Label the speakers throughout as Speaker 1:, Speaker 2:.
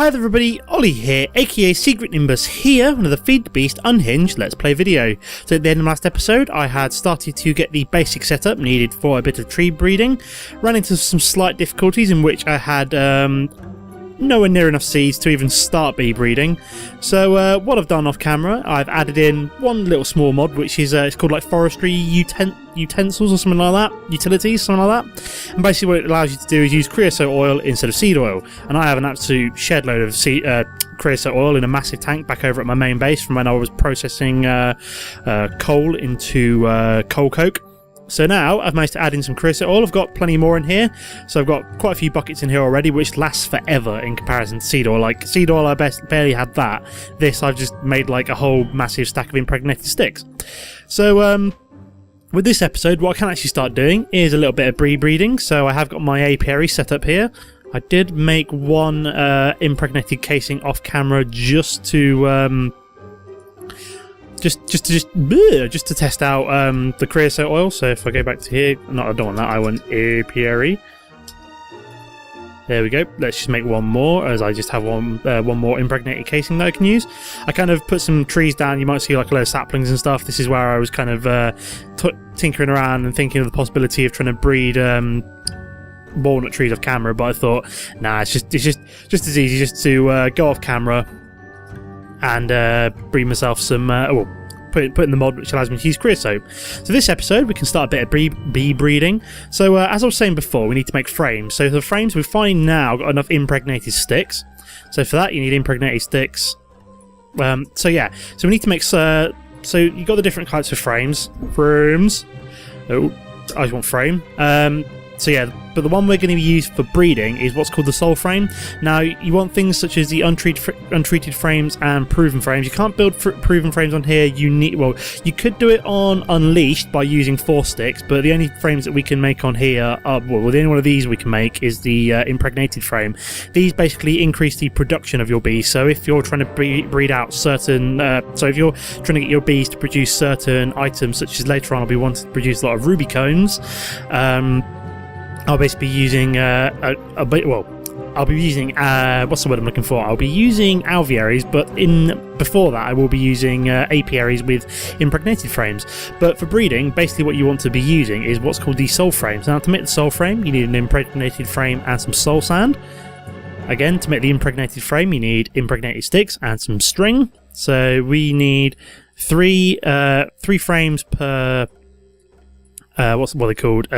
Speaker 1: Hi there everybody, Ollie here, aka Secret Nimbus here, one of the FTB Unhinged Let's Play video. So at the end of the last episode, I had started to get the basic setup needed for a bit of tree breeding, ran into some slight difficulties in which I had nowhere near enough seeds to even start bee breeding. So what I've done off camera, I've added in one little small mod, which is it's called like forestry utensils or something like that, utilities, something like that. And basically what it allows you to do is use creosote oil instead of seed oil. And I have an absolute shed load of creosote oil in a massive tank back over at my main base from when I was processing coal into coal coke. So now I've managed to add in some creosote oil. I've got plenty more in here, so I've got quite a few buckets in here already, which lasts forever in comparison to seed oil. Like seed oil, I barely had that. This I've just made like a whole massive stack of impregnated sticks. So with this episode, what I can actually start doing is a little bit of bee breeding. So I have got my apiary set up here. I did make one impregnated casing off camera just to just to test out the creosote oil. So if I go back to here, no, I don't want that. I want apiary. There we go. Let's just make one more, as I just have one more impregnated casing that I can use. I kind of put some trees down. You might see like a load of saplings and stuff. This is where I was kind of tinkering around and thinking of the possibility of trying to breed walnut trees off camera. But I thought, nah, it's just as easy just to go off camera and breed myself some, put in the mod which allows me to use creosote. So this episode we can start a bit of bee breeding. So as I was saying before, we need to make frames. So the frames we find now got enough impregnated sticks. So for that you need impregnated sticks. So yeah, so we need to make, so you got the different types of frames. Oh, I just want frame. So yeah, but the one we're going to use for breeding is what's called the soul frame. Now, you want things such as the untreated frames and proven frames. You can't build proven frames on here. You could do it on Unleashed by using 4 sticks, but the only frames that we can make on here are, the only one of these we can make is the impregnated frame. These basically increase the production of your bees. So if you're trying to breed out certain, so if you're trying to get your bees to produce certain items, such as later on I'll be wanting to produce a lot of ruby cones, I'll basically be using I'll be using what's the word I'm looking for? I'll be using alvearies, but before that I will be using apiaries with impregnated frames. But for breeding, basically what you want to be using is what's called the soul frames. Now to make the soul frame, you need an impregnated frame and some soul sand. Again, to make the impregnated frame, you need impregnated sticks and some string. So we need three frames per what are they called?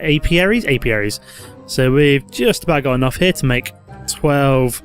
Speaker 1: Apiaries. So we've just about got enough here to make 12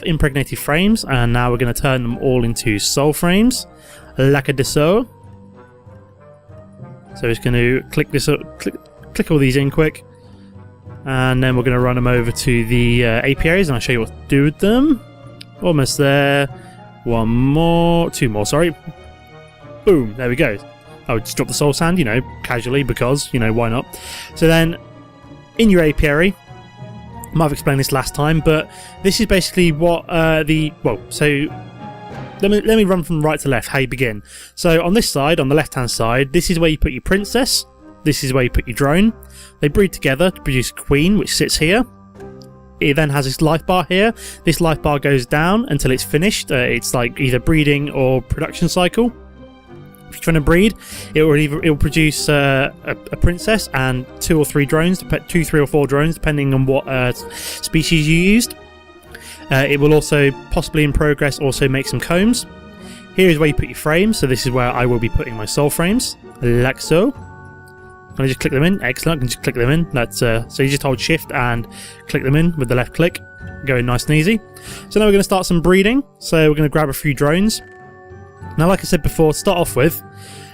Speaker 1: impregnated frames, and now we're going to turn them all into soul frames, like a so. So we're just going to click this up, click all these in quick, and then we're going to run them over to the apiaries, and I'll show you what to do with them. Almost there. Two more, sorry. Boom, there we go. I would just drop the soul sand, casually, because, why not? So then, in your apiary, I might have explained this last time, but this is basically what so let me run from right to left, how you begin. So on this side, on the left-hand side, this is where you put your princess, this is where you put your drone. They breed together to produce a queen, which sits here. It then has this life bar here. This life bar goes down until it's finished. It's like either breeding or production cycle. If you're trying to breed, it will produce a princess and 2 or 3 drones, 2, 3 or 4 drones, depending on what species you used. It will also, possibly in progress, also make some combs. Here is where you put your frames, so this is where I will be putting my soul frames, like so. Can I just click them in? Excellent, I can just click them in. That's so you just hold shift and click them in with the left click, going nice and easy. So now we're going to start some breeding. So we're going to grab a few drones. Now, like I said before, to start off with,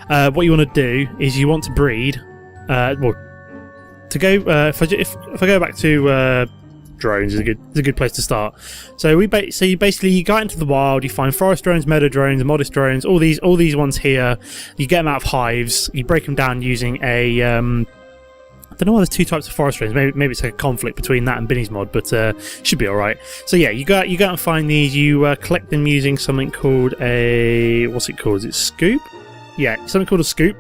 Speaker 1: what you want to do is you want to breed. If I go back to drones, is a good place to start. So you go out into the wild, you find forest drones, meadow drones, modest drones, all these ones here. You get them out of hives. You break them down using a I don't know why there's 2 types of forest drones. Maybe it's like a conflict between that and Binny's mod, but should be alright. So yeah, you go out and find these. You collect them using something called a... what's it called? Is it scoop? Yeah, something called a scoop.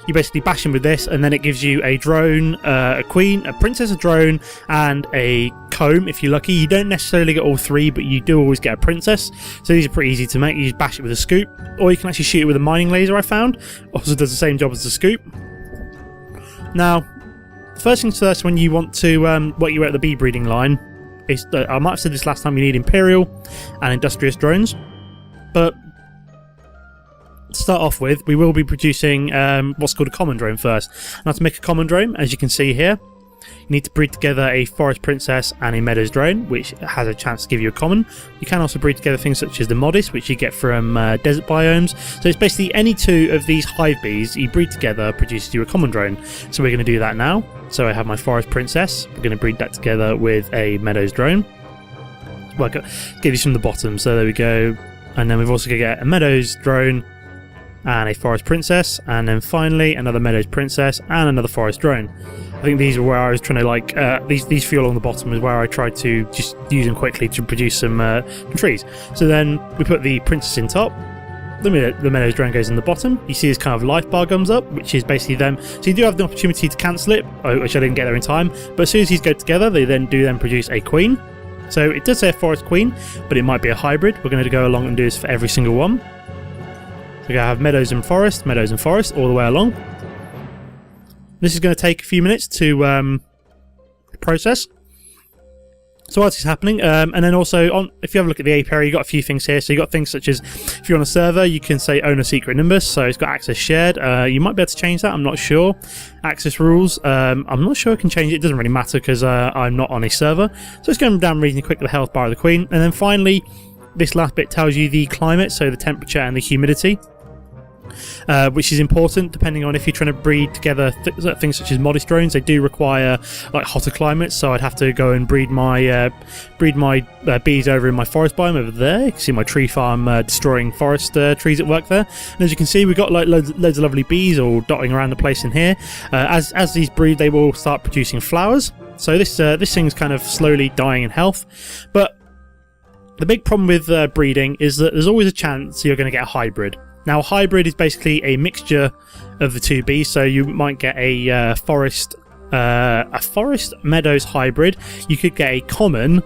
Speaker 1: you basically bash them with this, and then it gives you a drone, a queen, a princess, a drone, and a comb if you're lucky. You don't necessarily get all three, but you do always get a princess. So these are pretty easy to make. You just bash it with a scoop, or you can actually shoot it with a mining laser, I found. Also does the same job as the scoop. Now, first things first, when you want to work your way at the bee breeding line, is I might have said this last time, you need Imperial and Industrious drones. But to start off with, we will be producing what's called a common drone first. Now, to make a common drone, as you can see here, you need to breed together a forest princess and a meadows drone, which has a chance to give you a common. You can also breed together things such as the modest, which you get from desert biomes. So it's basically any two of these hive bees you breed together produces you a common drone. So we're going to do that now. So I have my forest princess. We're going to breed that together with a meadows drone. Well, get these from the bottom. So there we go. And then we've also got to get a meadows drone and a forest princess, and then finally another meadows princess and another forest drone. I think these are where I was trying to like these few along the bottom is where I tried to just use them quickly to produce some trees. So then we put the princess in top, the meadows drone goes in the bottom. You see this kind of life bar comes up, which is basically them. So you do have the opportunity to cancel it, which I didn't get there in time. But as soon as these go together, they then produce a queen. So it does say a forest queen, but it might be a hybrid. We're going to go along and do this for every single one. We're going to have meadows and forest all the way along. This is going to take a few minutes to process. So whilst it's happening, and then also, if you have a look at the apiary, you've got a few things here. So you've got things such as, if you're on a server, you can say own a secret nimbus, so it's got access shared. You might be able to change that, I'm not sure. Access rules, I'm not sure I can change it, it doesn't really matter because I'm not on a server. So it's going down reasonably quick, the health bar of the queen. And then finally, this last bit tells you the climate, so the temperature and the humidity. Which is important depending on if you're trying to breed together things such as modest drones. They do require like hotter climates, so I'd have to go and breed my bees over in my forest biome over there. You can see my tree farm destroying forest trees at work there. And as you can see, we've got like loads of lovely bees all dotting around the place in here. As these breed, they will start producing flowers. So this thing's kind of slowly dying in health. But the big problem with breeding is that there's always a chance you're going to get a hybrid. Now, a hybrid is basically a mixture of the two bees, so you might get a forest meadows hybrid. You could get a common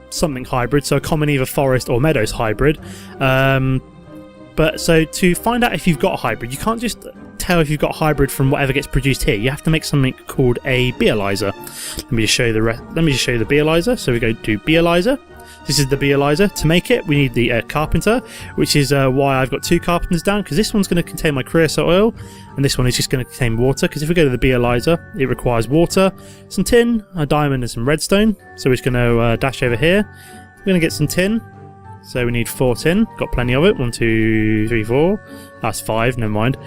Speaker 1: something hybrid, so a common either forest or meadows hybrid. But so to find out if you've got a hybrid, you can't just tell if you've got a hybrid from whatever gets produced here. You have to make something called a beealyzer. Let me just show you the beealyzer. So we go to beealyzer. This is the beealyzer. To make it, we need the carpenter, which is why I've got two carpenters down, because this one's going to contain my creosote oil, and this one is just going to contain water, because if we go to the beealyzer, it requires water, some tin, a diamond, and some redstone. So we're just going to dash over here. We're going to get some tin. So we need 4 tin. Got plenty of it. 1, 2, 3, 4. That's 5, never mind.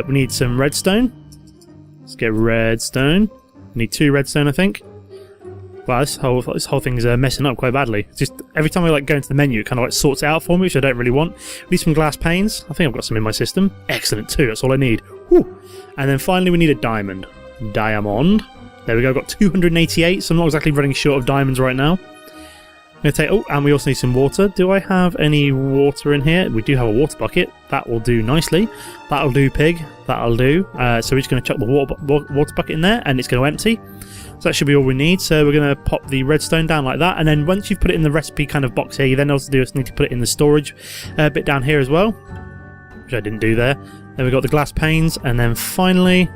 Speaker 1: We need some redstone. Let's get redstone. We need 2 redstone, I think. Wow, this whole thing's messing up quite badly. It's just every time I like go into the menu, it kind of like sorts it out for me, which I don't really want. We need some glass panes. I think I've got some in my system. Excellent, 2. That's all I need. Whew. And then finally, we need a diamond. Diamond. There we go. I've got 288, so I'm not exactly running short of diamonds right now. I'm going to take. Oh, and we also need some water. Do I have any water in here? We do have a water bucket. That will do nicely. That'll do, pig. That'll do. So we're just going to chuck the water bucket in there, and it's going to empty. So that should be all we need. So we're going to pop the redstone down like that, and then once you've put it in the recipe kind of box here, you then also need to put it in the storage bit down here as well, which I didn't do there. Then we've got the glass panes, and then finally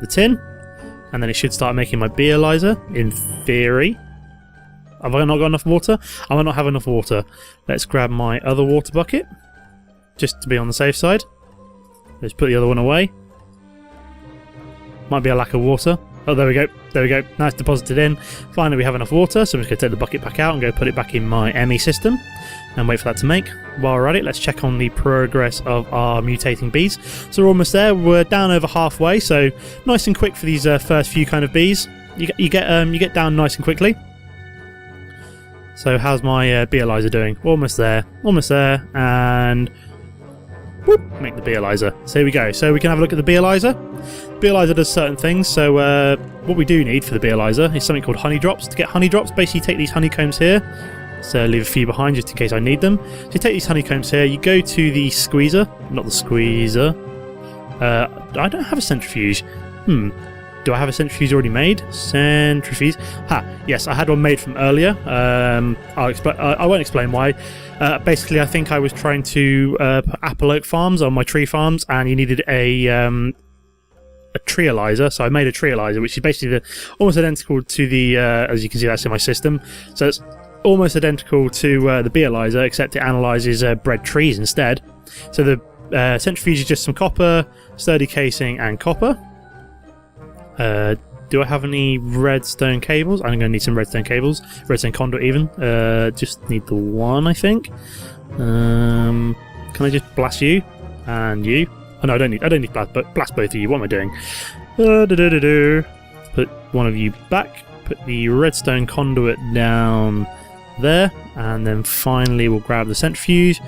Speaker 1: the tin, and then it should start making my beealyzer, in theory. Have I not got enough water? I might not have enough water. Let's grab my other water bucket, just to be on the safe side. Let's put the other one away. Might be a lack of water. Oh, there we go. There we go. Now it's deposited in. Finally, we have enough water, so I'm just going to take the bucket back out and go put it back in my ME system and wait for that to make. While we're at it, let's check on the progress of our mutating bees. So we're almost there. We're down over halfway, so nice and quick for these first few kind of bees. You get down nice and quickly. So how's my beealyzer doing? Almost there, and whoop, make the beealyzer. So here we go. So we can have a look at the beealyzer. Beealyzer does certain things. So what we do need for the beealyzer is something called honey drops. To get honey drops, basically you take these honeycombs here. So leave a few behind just in case I need them. So you take these honeycombs here, you go to the squeezer, not the squeezer. I don't have a centrifuge. Do I have a centrifuge already made? Centrifuge. Yes, I had one made from earlier. I won't explain why. Basically, I think I was trying to put apple oak farms on my tree farms, and you needed a treealyzer. So I made a treealyzer, which is basically almost identical to the, as you can see, that's in my system. So it's almost identical to the bealyzer, except it analyzes bred trees instead. So the centrifuge is just some copper, sturdy casing, and copper. Do I have any redstone cables? I'm going to need some redstone cables. Redstone conduit even. Just need the one, I think. Can I just blast you? And you? Oh no, I don't need blast, but blast both of you. What am I doing? Put one of you back. Put the redstone conduit down there. And then finally we'll grab the centrifuge.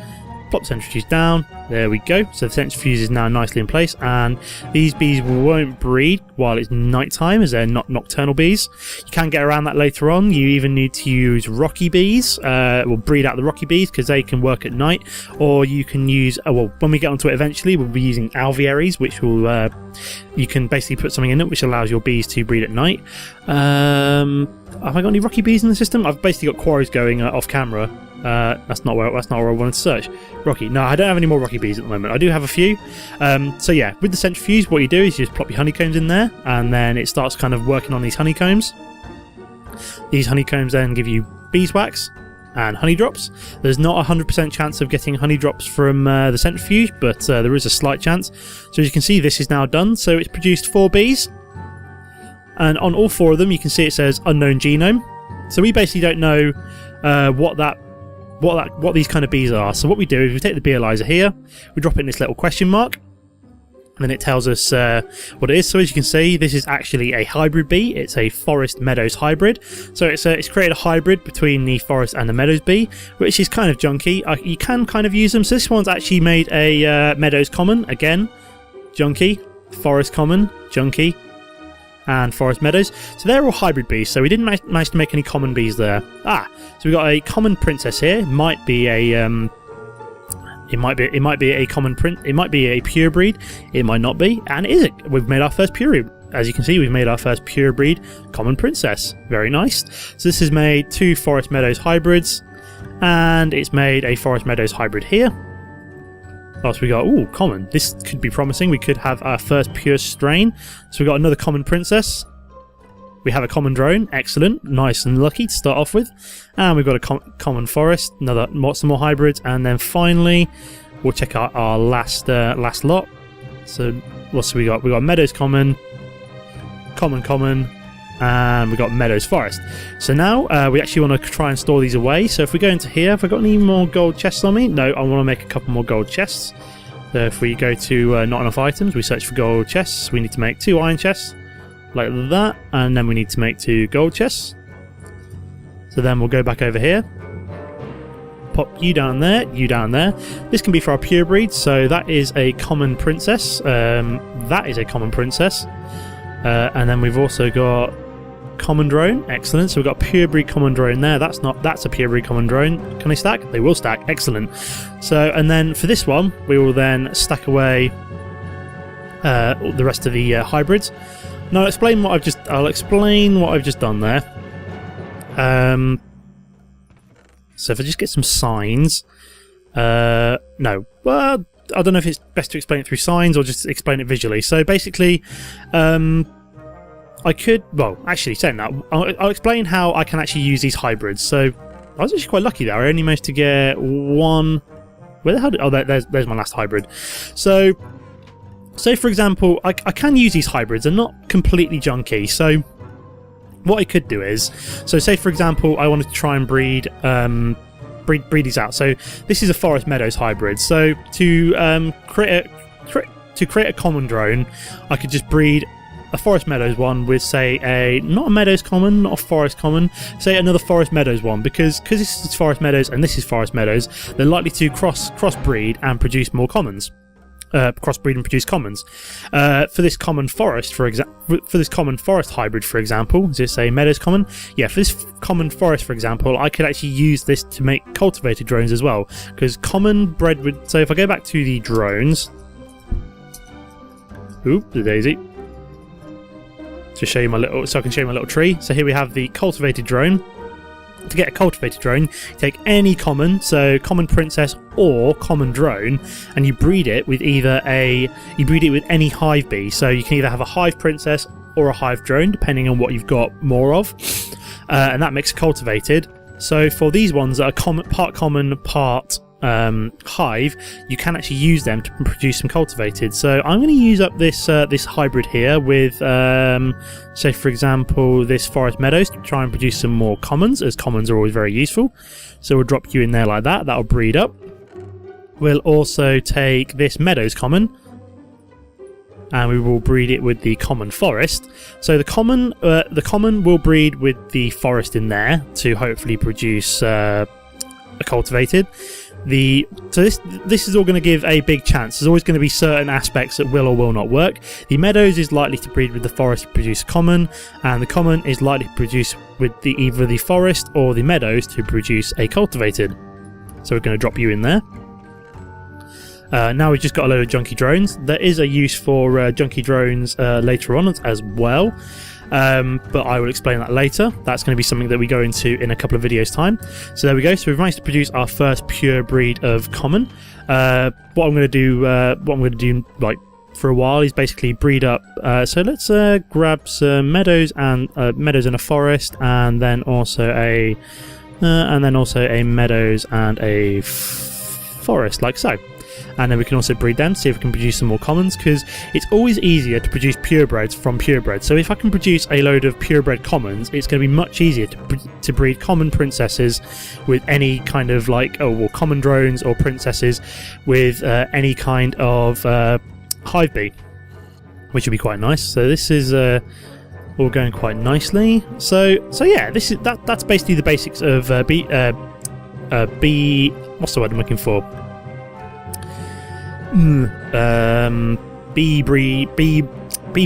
Speaker 1: Plop the centrifuge down. There we go. So the centrifuge is now nicely in place, and these bees won't breed while it's nighttime, as they're not nocturnal bees. You can get around that later on. You even need to use rocky bees. We'll breed out the rocky bees because they can work at night, or you can use. Well, when we get onto it eventually, we'll be using alvearies, which will you can basically put something in it which allows your bees to breed at night. Have I got any rocky bees in the system? I've basically got quarries going off camera. That's not where I wanted to search. Rocky. No, I don't have any more rocky bees at the moment. I do have a few. So yeah, with the centrifuge, what you do is you just plop your honeycombs in there, and then it starts kind of working on these honeycombs. These honeycombs then give you beeswax and honey drops. There's not a 100% chance of getting honey drops from the centrifuge, but there is a slight chance. So as you can see, this is now done. So it's produced 4 bees, and on all 4 of them, you can see it says unknown genome. So we basically don't know what these kind of bees are. So what we do is we take the bealyzer here, we drop it in this little question mark, and then it tells us what it is. So as you can see, this is actually a hybrid bee. It's a forest meadows hybrid. So it's created a hybrid between the forest and the meadows bee, which is kind of junky. You can kind of use them. So this one's actually made a meadows common, again, junky, forest common, junky, and forest meadows. So they're all hybrid bees, so we didn't manage to make any common bees there. So we got a common princess here. It might be a common it might be a pure breed, it might not be, and it is. We've made our first pure breed. As you can see, we've made our first pure breed common princess. Very nice. So this has made 2 forest meadows hybrids, and it's made a forest meadows hybrid here. Last we got, common. This could be promising. We could have our first pure strain. So we got another common princess. We have a common drone. Excellent. Nice and lucky to start off with. And we've got a common forest. Some more hybrids. And then finally, we'll check out our last lot. So what's we got? We got meadows common, common, and we got meadows forest. So now we actually want to try and store these away. So if we go into here, have I got any more gold chests on me? No, I want to make a couple more gold chests. So if we go to not enough items, we search for gold chests. We need to make 2 iron chests like that, and then we need to make 2 gold chests. So then we'll go back over here, pop you down there, you down there. This can be for our pure breed. So that is a common princess. That is a common princess. And then we've also got common drone. Excellent. So we've got pure breed common drone there. That's a pure breed common drone. Can they stack? They will stack. Excellent. So, and then for this one, we will then stack away the rest of the hybrids. Now I'll explain what I've just done there. So if I just get some signs, no, well, I don't know if it's best to explain it through signs or just explain it visually. So basically, I could, well, actually saying that, I'll explain how I can actually use these hybrids. So I was actually quite lucky there. I only managed to get one. Where the hell there's my last hybrid. So say for example, I can use these hybrids. They're not completely junky. So what I could do is, so say for example, I wanted to try and breed these out. So this is a forest meadows hybrid. So to create a common drone, I could just breed a forest meadows one with, say, not a meadows common, not a forest common, say another forest meadows one, because this is forest meadows and this is forest meadows, they're likely to crossbreed and produce more commons. Crossbreed and produce commons. For this common forest, for this common forest hybrid, for example, is this a meadows common? Yeah, for this common forest, for example, I could actually use this to make cultivated drones as well, because common bred with. So if I go back to the drones, Oop, the daisy. To show you my little, so I can show you my little tree. So here we have the cultivated drone. To get a cultivated drone, you take any common, so common princess or common drone, and you breed it with any hive bee. So you can either have a hive princess or a hive drone, depending on what you've got more of, and that makes cultivated. So for these ones that are part common, part hive, you can actually use them to produce some cultivated. So I'm going to use up this this hybrid here with say for example this forest meadows to try and produce some more commons, as commons are always very useful. So we'll drop you in there like that. That'll breed up. We'll also take this meadows common and we will breed it with the common forest. So the common will breed with the forest in there to hopefully produce a cultivated. So this is all going to give a big chance. There's always going to be certain aspects that will or will not work. The meadows is likely to breed with the forest to produce common, and the common is likely to produce with either the forest or the meadows to produce a cultivated. So we're going to drop you in there. Now we've just got a load of junkie drones. There is a use for junkie drones later on as well. But I will explain that later. That's going to be something that we go into in a couple of videos time. So there we go. So we've managed to produce our first pure breed of common. What I'm going to do like for a while is basically breed up. So let's grab some meadows and a forest, and then also a meadows and a forest, like so. And then we can also breed them, see if we can produce some more commons, because it's always easier to produce purebreds from purebred. So if I can produce a load of purebred commons, it's going to be much easier to breed common princesses with any kind of common drones, or princesses with any kind of hive bee, which would be quite nice. So this is all going quite nicely. So yeah, that's basically the basics of bee. What's the word I'm looking for? Bee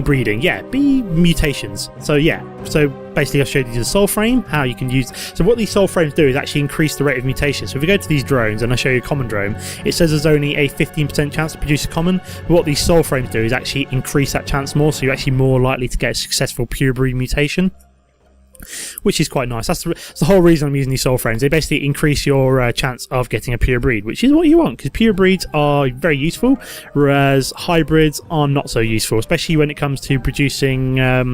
Speaker 1: breeding, yeah, bee mutations. So yeah, so basically I showed you the soul frame, how you can use. So what these soul frames do is actually increase the rate of mutation. So if we go to these drones and I show you a common drone, it says there's only a 15% chance to produce a common, but what these soul frames do is actually increase that chance more, so you're actually more likely to get a successful pure breed mutation, which is quite nice. That's the whole reason I'm using these soul frames. They basically increase your chance of getting a pure breed, which is what you want, because pure breeds are very useful, whereas hybrids are not so useful, especially when it comes to producing as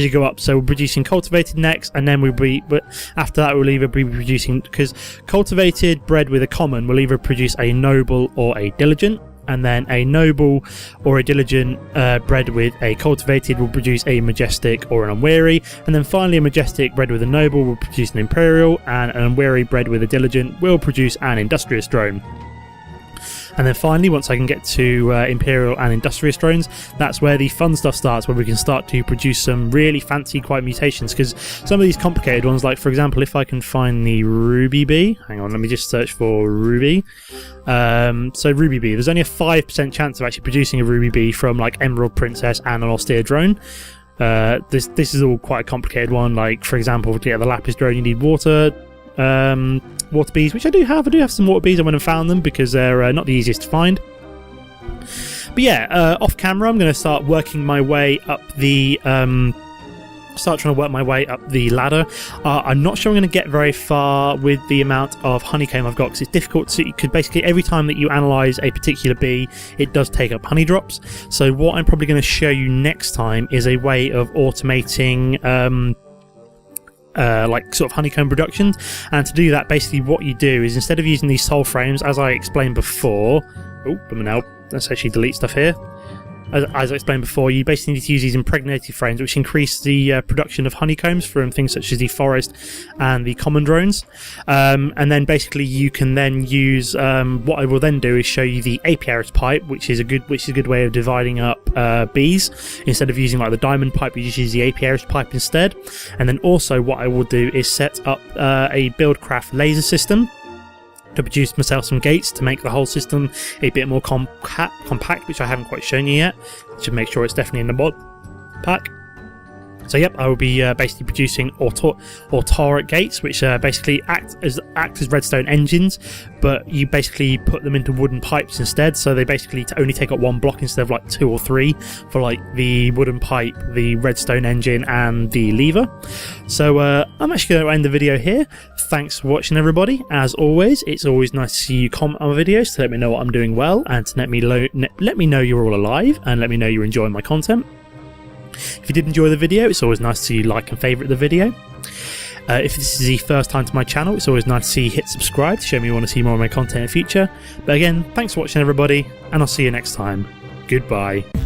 Speaker 1: you go up. So we're producing cultivated next, and then but after that we'll either be producing, because cultivated bred with a common will either produce a noble or a diligent, and then a noble or a diligent bred with a cultivated will produce a majestic or an unwary, and then finally a majestic bred with a noble will produce an imperial, and an unwary bred with a diligent will produce an industrious drone. And then finally, once I can get to imperial and industrious drones, that's where the fun stuff starts, where we can start to produce some really fancy quite mutations, because some of these complicated ones, like for example, if I can find the ruby bee, hang on, let me just search for ruby. So ruby bee, there's only a 5% chance of actually producing a ruby bee from like emerald princess and an austere drone. This is all quite a complicated one. Like for example, to get the lapis drone you need water bees, which I do have some water bees. I went and found them because they're not the easiest to find. But yeah, off camera I'm going to start working my way up the trying to work my way up the ladder. I'm not sure I'm going to get very far with the amount of honeycomb I've got, because it's difficult to, because basically every time that you analyze a particular bee, it does take up honey drops. So what I'm probably going to show you next time is a way of automating like sort of honeycomb production. And to do that, basically what you do is, instead of using these soul frames, as I explained before, let's actually delete stuff here. As I explained before, you basically need to use these impregnated frames, which increase the production of honeycombs from things such as the forest and the common drones. And then basically you can then use, what I will then do is show you the apiarist pipe, which is a good way of dividing up bees. Instead of using like the diamond pipe, you just use the apiarist pipe instead. And then also what I will do is set up a buildcraft laser system to produce myself some gates to make the whole system a bit more compact, which I haven't quite shown you yet. Should make sure it's definitely in the mod pack. So yep, I will be basically producing autoric gates, which basically act as redstone engines, but you basically put them into wooden pipes instead. So they basically only take up one block instead of like 2 or 3 for like the wooden pipe, the redstone engine, and the lever. So I'm actually going to end the video here. Thanks for watching, everybody. As always, it's always nice to see you comment on my videos to let me know what I'm doing well, and to let me know you're all alive, and let me know you're enjoying my content. If you did enjoy the video, it's always nice to see you like and favourite the video. If this is the first time to my channel, it's always nice to see you hit subscribe to show me you want to see more of my content in the future. But again, thanks for watching, everybody, and I'll see you next time. Goodbye.